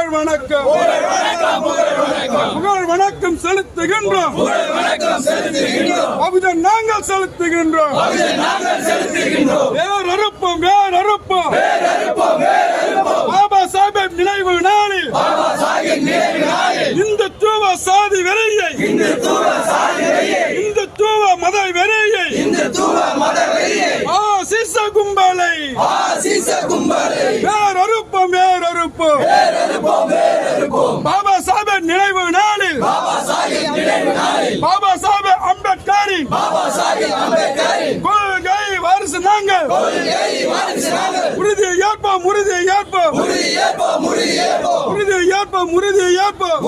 புகழ் வணக்கம் புகழ் வணக்கம் செலுத்துகின்றோம். அவுதன் நாங்கள் செலுத்துகின்றோம். வேர் அறுப்போம் வேர் அறுப்போம். பாபா சாஹேப் நினைவு நாளில் இந்துத்துவ சாதி வெறியை இந்துத்துவ மத வெறியை ஆசிச கும்பலை வேர் அறுப்போம் வேர் அறுப்போம். பாபா சாஹேப் நினைவு நாளில் பாபா சாஹேப் அம்பேத்கரின் கொள்கை வாரிசு நாங்கள் உறுதியை ஏற்போம் உறுதியை ஏற்போம் உறுதியை ஏற்போம் உறுதியை ஏற்போம்